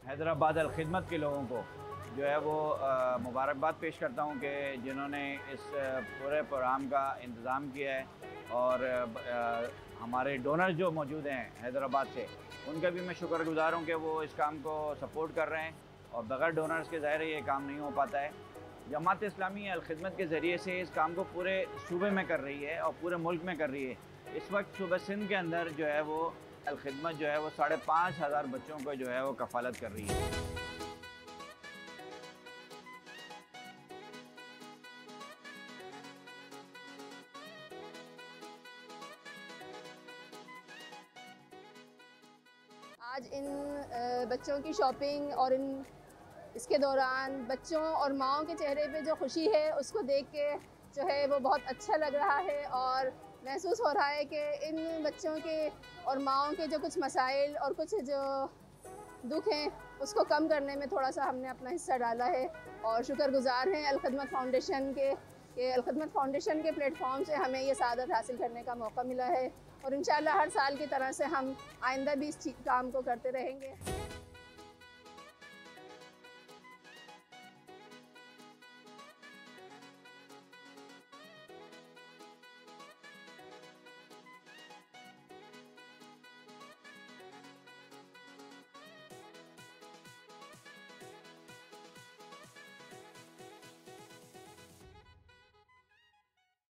हैदराबाद अलखिदमत के लोगों को जो है वो मुबारकबाद पेश करता हूँ कि जिन्होंने इस पूरे प्रोग्राम का इंतज़ाम किया है और हमारे डोनर जो मौजूद हैं हैदराबाद से, उनका भी मैं शुक्रगुज़ार हूँ कि वो इस काम को सपोर्ट कर रहे हैं और बग़ैर डोनर्स के ज़ाहिर ये काम नहीं हो पाता है। जमात इस्लामी अलखिदमत के ज़रिए से इस काम को पूरे सूबे में कर रही है और पूरे मुल्क में कर रही है। इस वक्त सूबा सिंध के अंदर जो है वो अलखिदमत जो है वो 5,500 बच्चों को जो है वो कफ़ालत कर रही है। आज इन बच्चों की शॉपिंग और इसके दौरान बच्चों और माँओं के चेहरे पे जो खुशी है उसको देख के जो है वो बहुत अच्छा लग रहा है और महसूस हो रहा है कि इन बच्चों के और माँओं के जो कुछ मसाइल और कुछ जो दुख हैं उसको कम करने में थोड़ा सा हमने अपना हिस्सा डाला है और शुक्रगुज़ार हैं अलखिदमत फाउंडेशन के अलखिदमत फाउंडेशन के प्लेटफॉर्म से हमें ये सआदत हासिल करने का मौका मिला है और इंशाअल्लाह हर साल की तरह से हम आइंदा भी इस काम को करते रहेंगे।